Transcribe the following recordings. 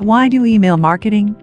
Why do email marketing?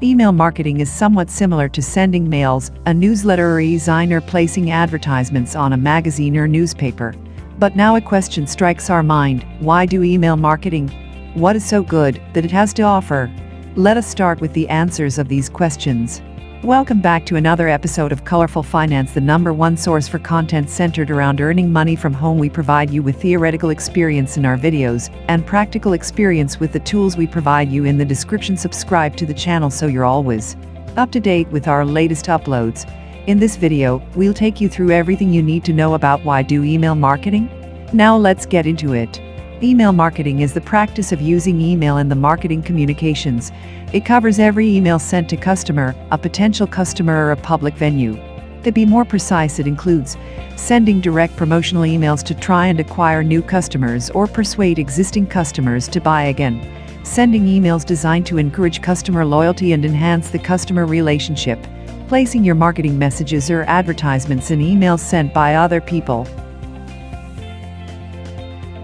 Email marketing is somewhat similar to sending mails, a newsletter or e-zine, or placing advertisements on a magazine or newspaper. But now a question strikes our mind: why do email marketing? What is so good that it has to offer? Let us start with the answers of these questions. Welcome back to another episode of Colorful Finance, the #1 source for content centered around earning money from home. We provide you with theoretical experience in our videos and practical experience with the tools we provide you in the description. Subscribe to the channel so you're always up to date with our latest uploads. In this video, we'll take you through everything you need to know about why do email marketing. Now let's get into it. Email marketing is the practice of using email in the marketing communications. It covers every email sent to customer, a potential customer, or a public venue. To be more precise, it includes sending direct promotional emails to try and acquire new customers or persuade existing customers to buy again, sending emails designed to encourage customer loyalty and enhance the customer relationship, placing your marketing messages or advertisements in emails sent by other people.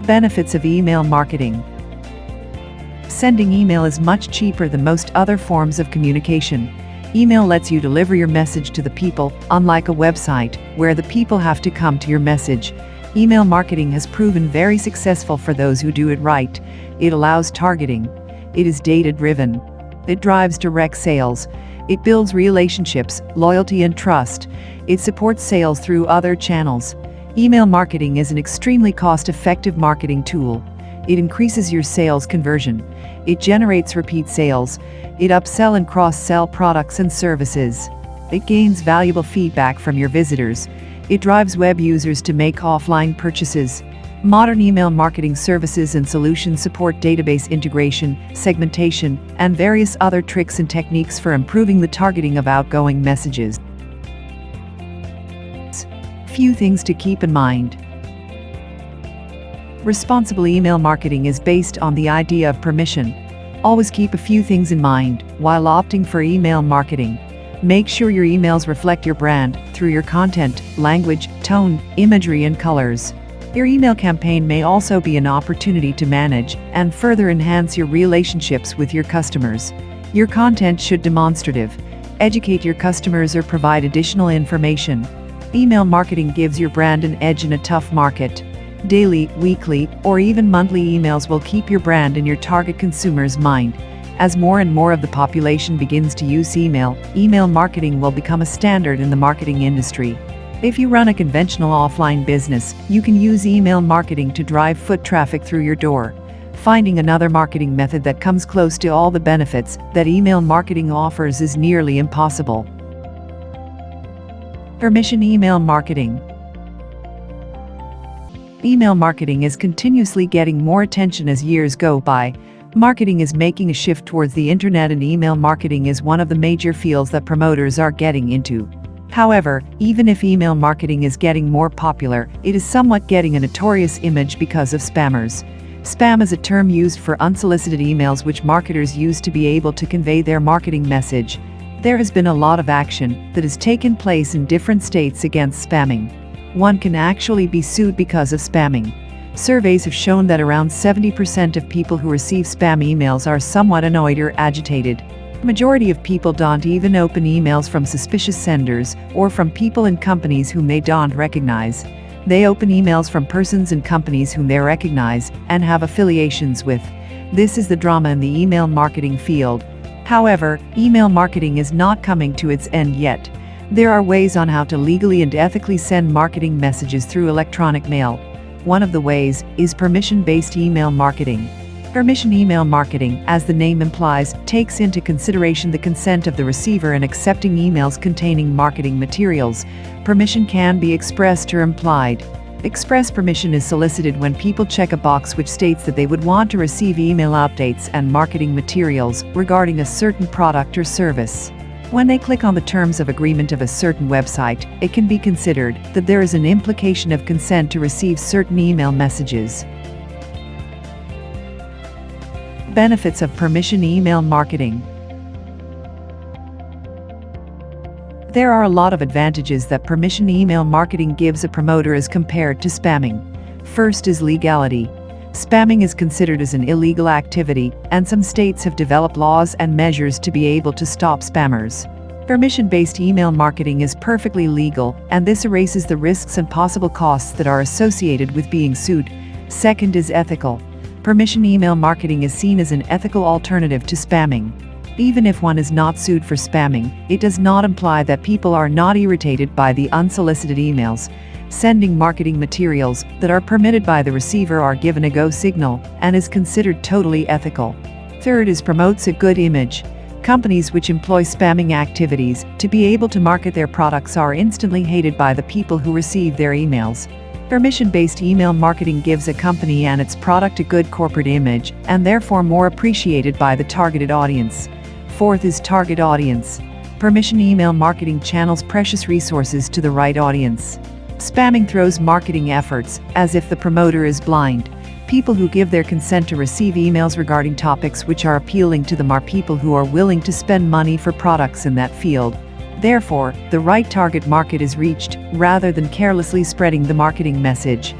Benefits of email marketing. Sending email is much cheaper than most other forms of communication. Email lets you deliver your message to the people, unlike a website, where the people have to come to your message. Email marketing has proven very successful for those who do it right. It allows targeting. It is data-driven. It drives direct sales. It builds relationships, loyalty, and trust. It supports sales through other channels. Email marketing is an extremely cost-effective marketing tool. It increases your sales conversion. It generates repeat sales. It upsell and cross-sell products and services. It gains valuable feedback from your visitors. It drives web users to make offline purchases. Modern email marketing services and solutions support database integration, segmentation, and various other tricks and techniques for improving the targeting of outgoing messages. Few things to keep in mind. Responsible email marketing is based on the idea of permission. Always keep a few things in mind while opting for email marketing. Make sure your emails reflect your brand through your content, language, tone, imagery, and colors. Your email campaign may also be an opportunity to manage and further enhance your relationships with your customers. Your content should demonstrative, educate your customers, or provide additional information. Email marketing gives your brand an edge in a tough market. Daily, weekly, or even monthly emails will keep your brand in your target consumer's mind. As more and more of the population begins to use email, email marketing will become a standard in the marketing industry. If you run a conventional offline business, you can use email marketing to drive foot traffic through your door. Finding another marketing method that comes close to all the benefits that email marketing offers is nearly impossible. Permission email marketing. Email marketing is continuously getting more attention as years go by. Marketing is making a shift towards the internet, and email marketing is one of the major fields that promoters are getting into. However, even if email marketing is getting more popular, it is somewhat getting a notorious image because of spammers. Spam is a term used for unsolicited emails which marketers use to be able to convey their marketing message. There has been a lot of action that has taken place in different states against spamming. One can actually be sued because of spamming. Surveys have shown that around 70% of people who receive spam emails are somewhat annoyed or agitated. The majority of people don't even open emails from suspicious senders or from people and companies whom they don't recognize. They open emails from persons and companies whom they recognize and have affiliations with. This is the drama in the email marketing field. However, email marketing is not coming to its end yet. There are ways on how to legally and ethically send marketing messages through electronic mail. One of the ways is permission-based email marketing. Permission email marketing, as the name implies, takes into consideration the consent of the receiver in accepting emails containing marketing materials. Permission can be expressed or implied. Express permission is solicited when people check a box which states that they would want to receive email updates and marketing materials regarding a certain product or service. When they click on the terms of agreement of a certain website, it can be considered that there is an implication of consent to receive certain email messages. Benefits of permission email marketing. There are a lot of advantages that permission email marketing gives a promoter as compared to spamming. First is legality. Spamming is considered as an illegal activity, and some states have developed laws and measures to be able to stop spammers. Permission-based email marketing is perfectly legal, and this erases the risks and possible costs that are associated with being sued. Second is ethical. Permission email marketing is seen as an ethical alternative to spamming. Even if one is not sued for spamming, it does not imply that people are not irritated by the unsolicited emails. Sending marketing materials that are permitted by the receiver are given a go signal and is considered totally ethical. Third is promotes a good image. Companies which employ spamming activities to be able to market their products are instantly hated by the people who receive their emails. Permission-based email marketing gives a company and its product a good corporate image and therefore more appreciated by the targeted audience. Fourth is target audience. Permission email marketing channels precious resources to the right audience. Spamming throws marketing efforts as if the promoter is blind. People who give their consent to receive emails regarding topics which are appealing to them are people who are willing to spend money for products in that field. Therefore, the right target market is reached, rather than carelessly spreading the marketing message.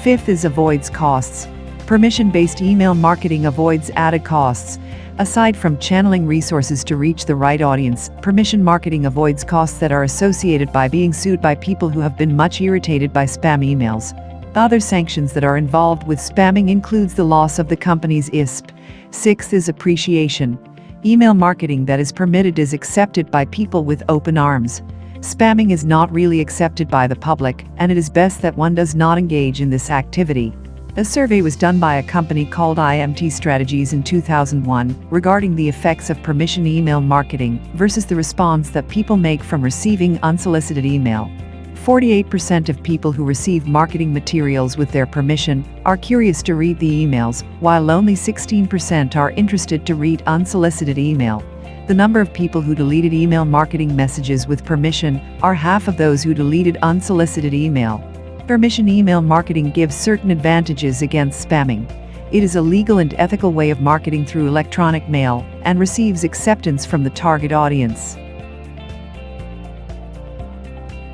Fifth is avoids costs. Permission-based email marketing avoids added costs. Aside from channeling resources to reach the right audience, permission marketing avoids costs that are associated by being sued by people who have been much irritated by spam emails. Other sanctions that are involved with spamming includes the loss of the company's ISP. Sixth is appreciation. Email marketing that is permitted is accepted by people with open arms. Spamming is not really accepted by the public, and it is best that one does not engage in this activity. A survey was done by a company called 𝐼MT Strategies in 2001 regarding the effects of permission email marketing versus the response that people make from receiving unsolicited email. 48% of people who receive marketing materials with their permission are curious to read the emails, while only 16% are interested to read unsolicited email. The number of people who deleted email marketing messages with permission are half of those who deleted unsolicited email. Permission email marketing gives certain advantages against spamming. It is a legal and ethical way of marketing through electronic mail and receives acceptance from the target audience.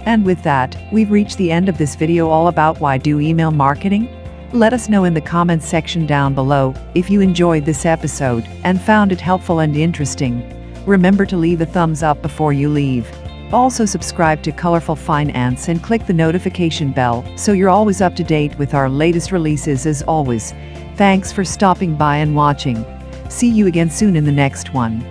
And with that, we've reached the end of this video all about why do email marketing? Let us know in the comments section down below if you enjoyed this episode and found it helpful and interesting. Remember to leave a thumbs up before you leave. Also subscribe to Colorful Finance and click the notification bell so you're always up to date with our latest releases as always. Thanks for stopping by and watching. See you again soon in the next one.